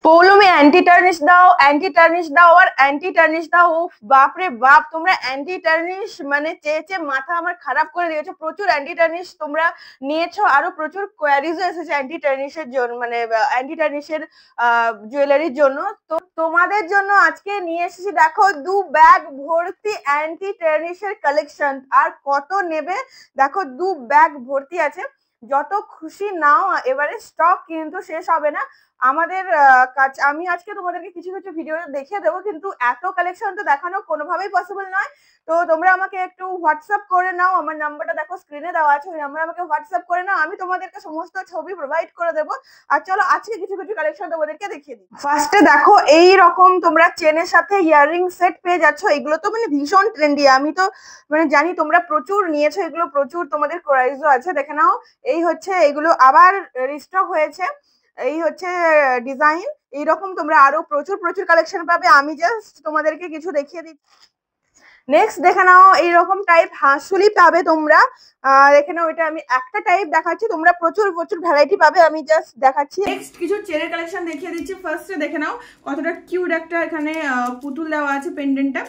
বললো আমি anti tarnish দাও আর অ্যান্টি টার্নিশ দাও। উফ বাপরে বাপ, তোমরা অ্যান্টি টার্নিশ মানে চেয়ে চেয়ে মাথা আমার খারাপ করে দিয়েছো। প্রচুর অ্যান্টি টার্নিশ তোমরা নিয়েছো, আরো প্রচুর কোয়ারিজও এসেছে অ্যান্টি টার্নিশের জন্য, মানে অ্যান্টি টার্নিশের জুয়েলারির জন্য। তো তোমাদের জন্য আজকে নিয়ে এসেছি, দেখো 2 ব্যাগ ভর্তি অ্যান্টি টার্নিশের কালেকশন। আর কত নেবে দেখো, 2 ব্যাগ ভর্তি আছে, যত খুশি নাও। এবারে স্টক কিন্তু শেষ হবে না আমাদের কাছে। আমি আজকে তোমাদেরকে কিছু কিছু ভিডিও দেখিয়ে দেবো, কিন্তু এত কালেকশন তো দেখানো কোনোভাবেই পসিবল নয়। তো তোমরা আমাকে একটু হোয়াটসঅ্যাপ করে নাও, আমার নাম্বারটা দেখো স্ক্রিনে দেওয়া আছে, ওই নাম্বারে আমাকে হোয়াটসঅ্যাপ করে নাও, আমি তোমাদেরকে সমস্ত ছবি প্রোভাইড করে দেবো। আর চলো আজকে কিছু কিছু কালেকশন তোমাদেরকে দেখিয়ে দিই। ফার্স্টে দেখো, এই রকম তোমরা চেনের সাথে ইয়াররিং সেট পেয়ে যাচ্ছ। এগুলো তো মানে ভীষণ ট্রেন্ডি, আমি তো মানে জানি তোমরা প্রচুর নিয়েছো, এগুলো প্রচুর তোমাদের প্রাইসও আছে, দেখে নাও। এই হচ্ছে, এগুলো আবার রিস্টক হয়েছে। এই হচ্ছে ডিজাইন, এইরকম তোমরা আরো প্রচুর প্রচুর কালেকশন পাবে। আমি জাস্ট তোমাদেরকে কিছু দেখিয়ে দিচ্ছি। নেক্সট দেখে নাও, এইরকম টাইপ হাঁসুলি পাবে তোমরা। দেখে নাও, এটা আমি একটা টাইপ দেখাচ্ছি, তোমরা প্রচুর প্রচুর ভ্যারাইটি পাবে, আমি জাস্ট দেখাচ্ছি। নেক্সট কিছু চেনের কালেকশন দেখিয়ে দিচ্ছি। ফার্স্টে দেখে নাও কতটা কিউট একটা এখানে পুতুল দেওয়া আছে, পেন্ডেন্টটা।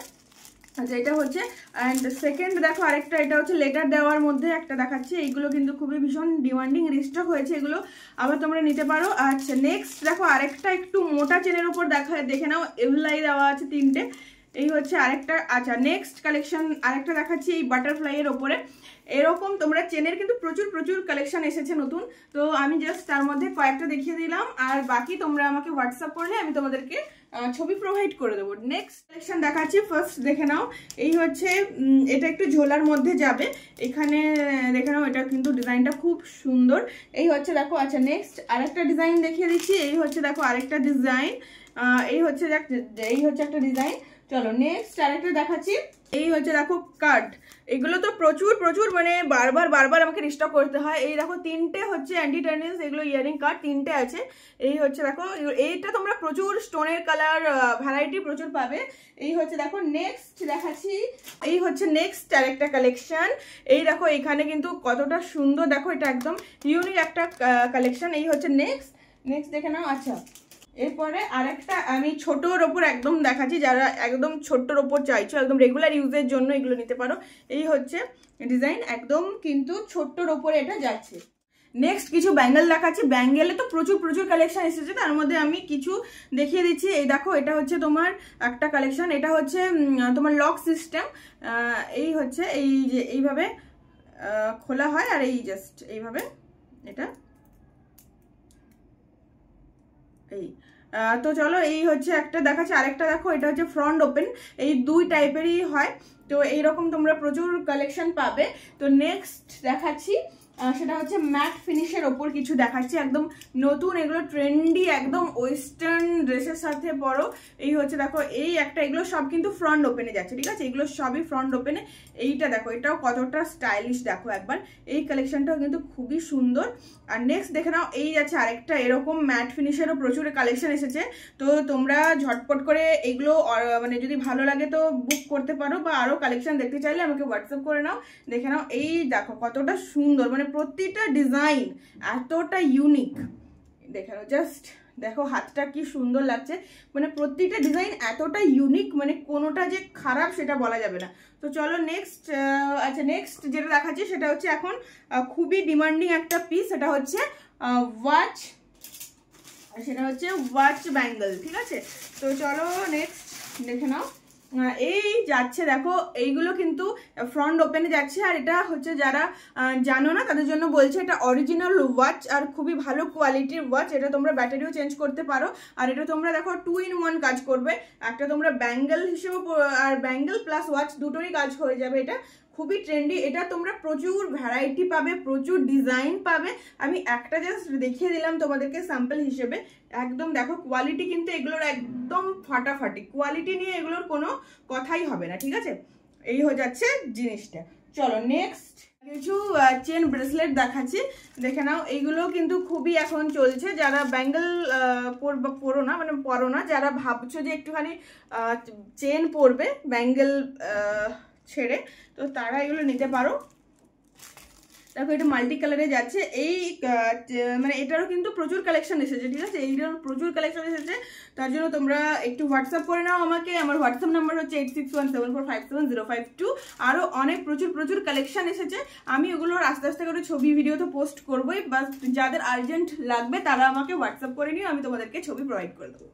আচ্ছা, এটা হচ্ছে। অ্যান্ড সেকেন্ড দেখো আরেকটা, এটা হচ্ছে লেটার দেওয়ার মধ্যে একটা দেখাচ্ছি। এইগুলো কিন্তু খুবই ভীষণ ডিমান্ডিং, রিস্টক হয়েছে, এগুলো আবার তোমরা নিতে পারো। আচ্ছা, নেক্সট দেখো আরেকটা একটু মোটা চেনের উপর দেখে নাও, এভলাই দেওয়া আছে 3টে। এই হচ্ছে আরেকটা। আচ্ছা, নেক্সট কালেকশন আরেকটা দেখাচ্ছি, এই বাটারফ্লাই এর ওপরে। এরকম তোমরা চেনের কিন্তু প্রচুর প্রচুর কালেকশন এসেছে নতুন, তো আমি জাস্ট তার মধ্যে কয়েকটা দেখিয়ে দিলাম, আর বাকি তোমরা আমাকে হোয়াটসঅ্যাপ করলে আমি তোমাদেরকে ছবি প্রোভাইড করে দেবো। নেক্সট কালেকশন দেখাচ্ছি, ফার্স্ট দেখে নাও। এই হচ্ছে, এটা একটু ঝোলার মধ্যে যাবে, এখানে দেখে নাও, এটা কিন্তু ডিজাইনটা খুব সুন্দর। এই হচ্ছে দেখো। আচ্ছা, নেক্সট আরেকটা ডিজাইন দেখিয়ে দিচ্ছি। এই হচ্ছে দেখো আরেকটা ডিজাইন। এই হচ্ছে একটা ডিজাইন। চলো নেক্সট আরেকটা দেখাচ্ছি। এই হচ্ছে দেখো কাট। এগুলো তো প্রচুর প্রচুর মানে বারবার আমাকে রিস্টক করতে হয়। এই দেখো 3টে হচ্ছে অ্যান্টি টার্নিশ, এগুলো ইয়ারিং কাট 3টে আছে। এই হচ্ছে দেখো, এইটা তোমরা প্রচুর স্টোনের কালার ভ্যারাইটি প্রচুর পাবে। এই হচ্ছে দেখো। নেক্সট দেখাচ্ছি, এই হচ্ছে নেক্সট আরেকটা কালেকশন। এই দেখো এখানে কিন্তু কতটা সুন্দর, দেখো এটা একদম ইউনিক একটা কালেকশন। এই হচ্ছে নেক্সট দেখে নাও। আচ্ছা, এরপরে আরেকটা আমি ছোটোর ওপর একদম দেখাচ্ছি, যারা একদম ছোট্টর ওপর চাইছো, একদম রেগুলার ইউজের জন্য এগুলো নিতে পারো। এই হচ্ছে ডিজাইন, একদম কিন্তু ছোট্টর ওপরে এটা যাচ্ছে। নেক্সট কিছু ব্যাঙ্গেল দেখাচ্ছি। ব্যাঙ্গেলে তো প্রচুর প্রচুর কালেকশন এসেছে, তার মধ্যে আমি কিছু দেখিয়ে দিচ্ছি। এই দেখো, এটা হচ্ছে তোমার একটা কালেকশন, এটা হচ্ছে তোমার লক সিস্টেম। এই হচ্ছে, এই যে এইভাবে খোলা হয়, আর এই জাস্ট এইভাবে এটা এই। তো চলো, এই হচ্ছে একটা দেখাচ্ছি। আরেকটা দেখো, এটা হচ্ছে ফ্রন্ট ওপেন। এই 2 টাইপেরই হয়, তো এইরকম তোমরা প্রচুর কালেকশন পাবে। তো নেক্সট দেখাচ্ছি, সেটা হচ্ছে ম্যাট ফিনিশের ওপর কিছু দেখাচ্ছি, একদম নতুন, এগুলো ট্রেন্ডি, একদম ওয়েস্টার্ন ড্রেসের সাথে পরো। এই হচ্ছে দেখো, এই একটা, এগুলো সব কিন্তু ফ্রন্ট ওপেনে যাচ্ছে, ঠিক আছে, এগুলো সবই ফ্রন্ট ওপেনে। এইটা দেখো, এটাও কতটা স্টাইলিশ, দেখো একবার, এই কালেকশনটাও কিন্তু খুবই সুন্দর। আর নেক্সট দেখে নাও, এই আছে আরেকটা, এরকম ম্যাট ফিনিশেরও প্রচুর কালেকশন এসেছে। তো তোমরা ঝটপট করে এইগুলো মানে যদি ভালো লাগে তো বুক করতে পারো, বা আরও কালেকশন দেখতে চাইলে আমাকে হোয়াটসঅ্যাপ করে নাও। দেখে নাও, এই দেখো কতটা সুন্দর, মানে প্রতিটা ডিজাইন এতটা ইউনিক। দেখে নাও, জাস্ট দেখো হাতটা কি সুন্দর লাগছে, মানে প্রতিটা ডিজাইন এতটা ইউনিক, মানে কোনোটা যে খারাপ সেটা বলা যাবে না। তো চলো নেক্সট। আচ্ছা, নেক্সট যেটা দেখাচ্ছি সেটা হচ্ছে এখন খুবই ডিমান্ডিং একটা পিস, সেটা হচ্ছে ওয়াচ, ব্যাঙ্গেল, ঠিক আছে। তো চলো নেক্সট দেখে নাও। এই যাচ্ছে দেখো, এইগুলো কিন্তু ফ্রন্ট ওপেনে যাচ্ছে, আর এটা হচ্ছে যারা জানো না তাদের জন্য বলছে, এটা অরিজিনাল ওয়াচ আর খুবই ভালো কোয়ালিটির ওয়াচ। এটা তোমরা ব্যাটারিও চেঞ্জ করতে পারো, আর এটা তোমরা দেখো 2 in 1 কাজ করবে। একটা তোমরা ব্যাঙ্গেল হিসেবে, আর ব্যাঙ্গেল প্লাস ওয়াচ দুটোরই কাজ হয়ে যাবে। এটা খুবই ট্রেন্ডি, এটা তোমরা প্রচুর ভ্যারাইটি পাবে, প্রচুর ডিজাইন পাবে। আমি একটা জাস্ট দেখিয়ে দিলাম তোমাদেরকে স্যাম্পল হিসেবে। একদম দেখো কোয়ালিটি কিন্তু এগুলোর একদম ফাটাফাটি, কোয়ালিটি নিয়ে এগুলোর কোনো কথাই হবে না, ঠিক আছে। এই হয়ে যাচ্ছে জিনিসটা। চলো নেক্সট কিছু চেন ব্রেসলেট দেখাচ্ছি, দেখে নাও। এইগুলো কিন্তু খুবই এখন চলছে, যারা ব্যাঙ্গেল পরো না, যারা ভাবছো যে একটুখানি চেন পরবে ব্যাঙ্গেল ছেড়ে, তো তারা এগুলো নিতে পারো। দেখো এটা মাল্টি কালারে যাচ্ছে। এই মানে এটারও কিন্তু প্রচুর কালেকশন এসেছে, ঠিক আছে, এইটার প্রচুর কালেকশন এসেছে। তার জন্য তোমরা একটু হোয়াটসঅ্যাপ করে নাও আমাকে। আমার হোয়াটসঅ্যাপ নাম্বার হচ্ছে 8617457052। আরও অনেক প্রচুর কালেকশন এসেছে। আমি ওগুলোর আস্তে আস্তে করে ছবি ভিডিও তো পোস্ট করবোই, বাস যাদের আর্জেন্ট লাগবে তারা আমাকে হোয়াটসঅ্যাপ করে নিও, আমি তোমাদেরকে ছবি প্রোভাইড করে দেবো।